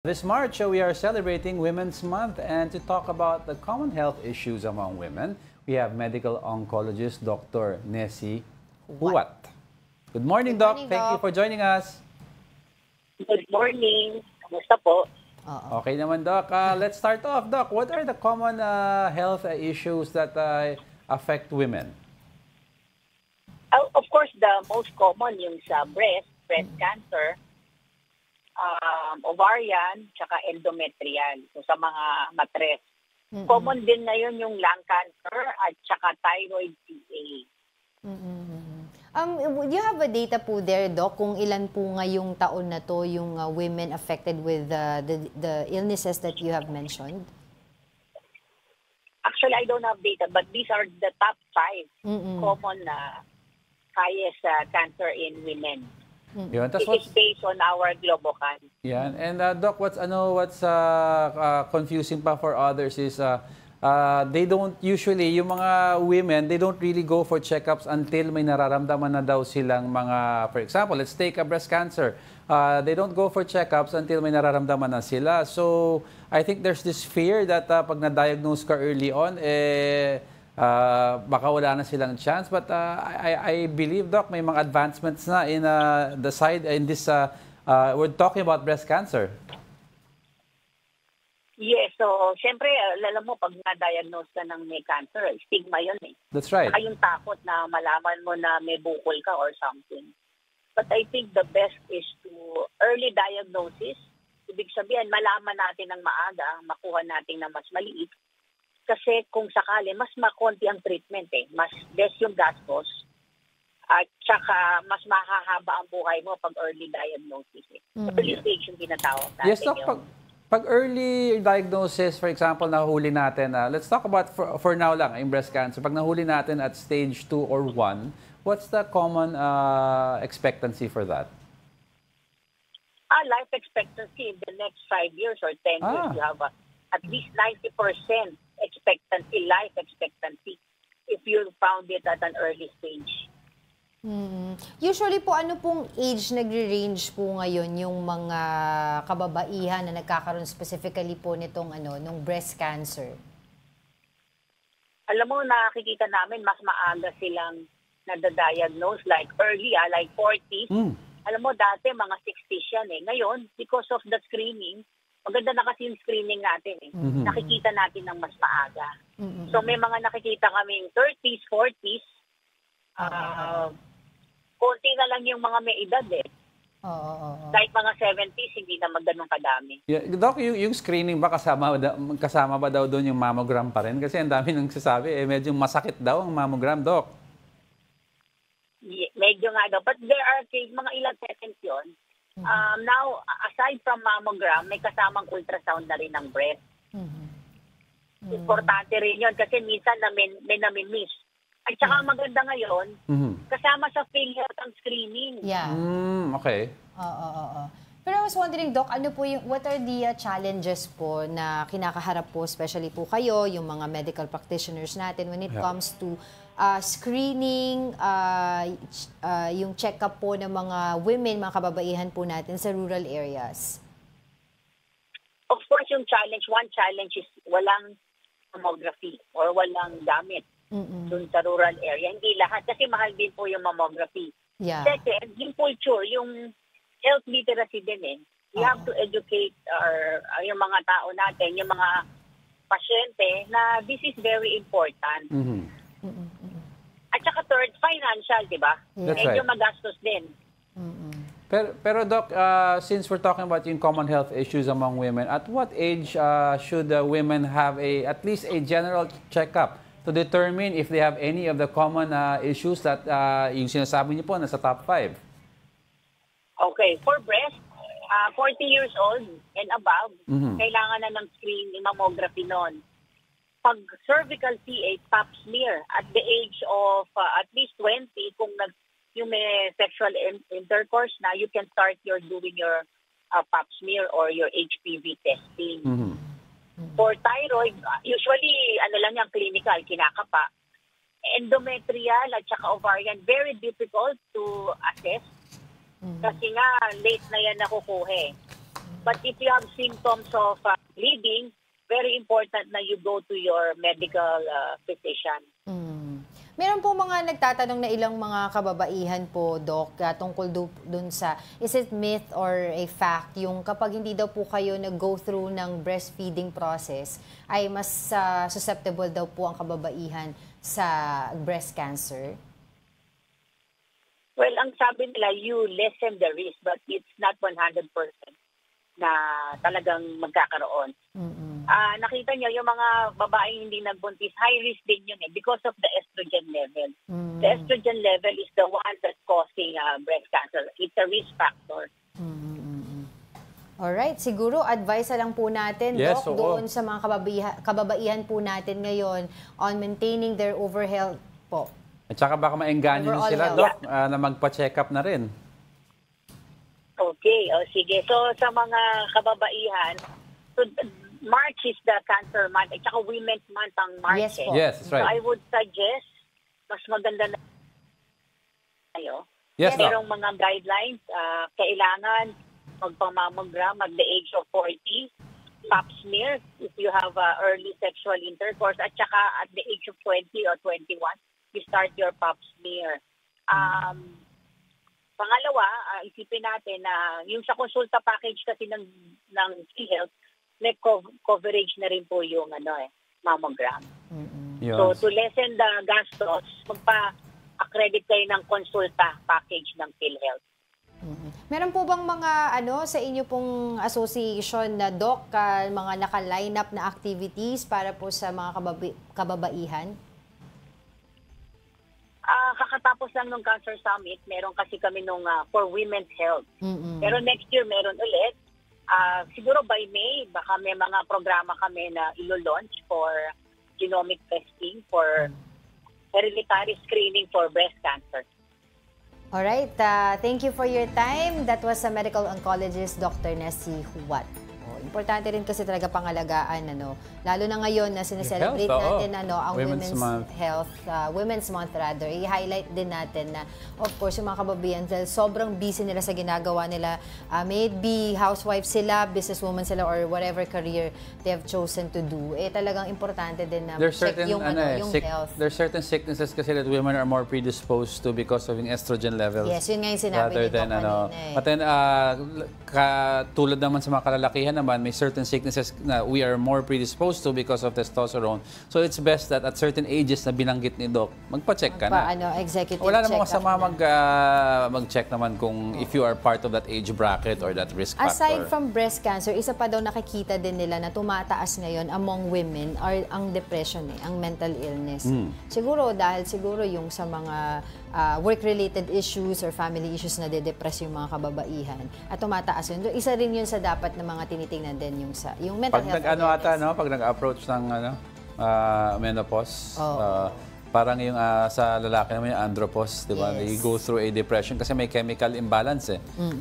This March, we are celebrating Women's Month, and to talk about the common health issues among women, we have medical oncologist Dr. Nessie Huat. Good morning, Doc. Thank you for joining us. Good morning. Kamusta po? Okay naman, Doc. Let's start off, Doc. What are the common health issues that affect women? Of course, the most common yung sa breast cancer, ovarian, tsaka endometrial. So sa mga matres. Common din ngayon yung lung cancer at tsaka thyroid CA. You have a data po there, Doc, kung ilan po ngayong taon na to yung women affected with the illnesses that you have mentioned? Actually, I don't have data, but these are the top 5 common highest cancer in women. Yun, It is based on our Globocan. Yeah, and Doc, what's confusing pa for others is they don't usually, yung mga women, they don't really go for checkups until may nararamdaman na daw silang mga, for example, let's take a breast cancer. They don't go for checkups until may nararamdaman na sila. So, I think there's this fear that pag na-diagnose ka early on, baka wala na silang chance. But I believe, Doc, may mga advancements na in the side, in this, we're talking about breast cancer. Yes, so syempre, alam mo, pag na-diagnose ka ng may cancer, stigma yun eh. That's right. Saka yung takot na malaman mo na may bukol ka or something. But I think the best is to early diagnosis. Ibig sabihin, malaman natin ng maaga, makuha natin na mas maliit. Kasi kung sakali, mas makonti ang treatment eh. Mas less yung gastos. At saka mas mahahaba ang buhay mo pag early diagnosis eh. Early stage yung tinatawag natin. Yes, Doc. Pag early diagnosis, for example, nahuli natin, let's talk about for now lang, yung breast cancer. Pag nahuli natin at stage 2 or 1, what's the common expectancy for that? Life expectancy in the next 5 years or 10 years, you have at least 90% life expectancy if you found it at an early stage. Usually po, ano pong age nagre-range po ngayon yung mga kababaihan na nagkakaroon specifically po nitong nung breast cancer? Alam mo, nakikita namin mas maaga silang nadadiagnose, like early, like 40s. Alam mo, dati mga 60s yan eh. Ngayon, because of the screening, maganda na kasi yung screening natin eh. Nakikita natin ng mas maaga. So may mga nakikita kaming 30s, 40s. Konti na lang yung mga may edad eh. Kahit mga 70s, hindi na magganong kadami. Yeah, Doc, yung screening ba kasama ba daw doon yung mammogram pa rin? Kasi ang dami nang sasabi, medyo masakit daw ang mammogram, Doc. Medyo nga daw. But there are mga ilang seconds yun. Now, aside from mammogram, may kasamang ultrasound na rin ng breast. Importante rin yun kasi minsan may nami-miss. At saka maganda ngayon, kasama sa PhilHealth ang screening. Yeah. Okay. Pero I was wondering, Doc, what are the challenges po na kinakaharap po, especially po kayo, yung mga medical practitioners natin when it comes to screening, yung check-up po ng mga women, mga kababaihan po natin sa rural areas? Of course, one challenge is walang mammography or walang gamit dun sa rural area. Hindi lahat, kasi mahal din po yung mammography. Yeah. Second, yung culture, yung health literacy din eh. We have to educate yung mga tao natin, yung mga pasyente na this is very important. At saka third, financial, di ba? Medyo magastos din. Pero Doc, since we're talking about yung common health issues among women, at what age should women have at least a general checkup to determine if they have any of the common issues that yung sinasabi niyo po nasa top 5? Okay, for breast, 40 years old and above, kailangan na ng screening, mammography noon. Pag cervical CA, pap smear at the age of at least 20, kung yung may sexual intercourse na, you can start doing your pap smear or your HPV testing. For thyroid, usually, lang yung clinical, kinakapa. Endometrial at saka ovarian, very difficult to assess. Kasi nga, late na yan nakukuha eh. But if you have symptoms of bleeding, very important na you go to your medical physician. Meron po mga nagtatanong na ilang mga kababaihan po, Doc, tungkol dun sa, is it myth or a fact, yung kapag hindi daw po kayo nag-go through ng breastfeeding process, ay mas susceptible daw po ang kababaihan sa breast cancer? Well, ang sabi nila, you lessen the risk, but it's not 100% na talagang magkakaroon. Nakita niyo yung mga babaeng hindi nagbuntis, high risk din yun because of the estrogen level. The estrogen level is the one that's causing breast cancer. It's a risk factor. Alright, siguro advice na lang po natin, Yes, Doc, doon sa mga kababaihan po natin ngayon on maintaining their overall health po. At saka baka maengganyo Overall sila, health. Doc, na magpa-check up na rin. Okay, sige. So sa mga kababaihan, so March is the cancer month at saka Women's Month ang March. Yes po. Yes, that's So I right. would suggest, mas maganda na tayo. Yes, Doc. Merong mga guidelines, kailangan magpamammogram at the age of 40, pap smear if you have early sexual intercourse, at saka at the age of 20 or 21, you start your pap smear. Pangalawa, isipin natin na yung sa konsulta package kasi ng PhilHealth, may coverage na rin po yung mammogram. Yes. So to lessen the gastos, magpa-accredit kayo ng konsulta package ng PhilHealth. Meron po bang mga sa inyo pong association na, Doc, mga naka-line up na activities para po sa mga kababaihan? Kakatapos lang ng Cancer Summit, meron kasi kami nung for women's health. Pero next year meron ulit. Siguro by May, baka may mga programa kami na ilo-launch for genomic testing for hereditary screening for breast cancer. Alright, thank you for your time. That was a medical oncologist, Dr. Nessie Huat. Importante rin kasi talaga pangalagaan, lalo na ngayon na sineselebrate Health, natin ang Women's Month. Health, Women's Month rather. I-highlight din natin na, of course, yung mga kababaihan, dahil sobrang busy nila sa ginagawa nila. May it be housewife sila, businesswoman sila, or whatever career they have chosen to do. Talagang importante din na check yung health. There's certain sicknesses kasi that women are more predisposed to because of yung estrogen levels. Yes, yun nga yung sinabi rather ni Doc than, kanina But then, tulad naman sa mga kalalakihan naman, may certain sicknesses na we are more predisposed to because of testosterone. So it's best that at certain ages na binanggit ni Doc, magpa-check ka na. Executive Wala namang check-up masama na. mag-check naman kung if you are part of that age bracket or that risk factor. Aside from breast cancer, isa pa daw nakikita din nila na tumataas ngayon among women are ang depression, ang mental illness. Siguro yung sa mga work-related issues or family issues na de-depress yung mga kababaihan at tumataas yun. Isa rin yun sa dapat na mga tinitingnan din yung mental health awareness. Pag nag-approach ng menopause, parang yung sa lalaki naman yung andropause, di ba? Yes. They go through a depression kasi may chemical imbalance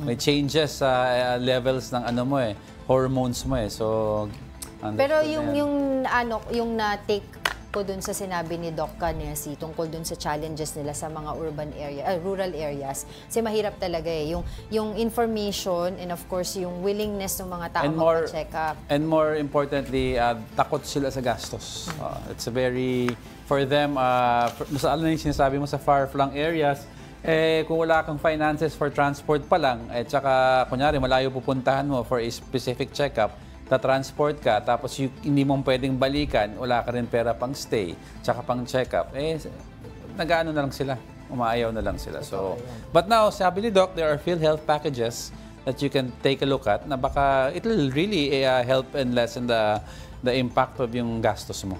May changes sa levels ng hormones mo So, pero yung na-take ko dun sa sinabi ni Doc Nessie tungkol dun sa challenges nila sa mga rural areas. Kasi mahirap talaga yung information and of course yung willingness ng mga tao magpa-check up. And more importantly, takot sila sa gastos. It's for them, ano yung sinasabi mo sa far-flung areas, kung wala kang finances for transport pa lang, tsaka kunyari malayo pupuntahan mo for a specific check-up, ta-transport ka, tapos hindi mo pwedeng balikan, wala ka rin pera pang stay, tsaka pang check-up, nag-ano na lang sila, umaayaw na lang sila. So, but now, sabi ni Doc, there are PhilHealth packages that you can take a look at na baka it will really help and lessen the impact of yung gastos mo.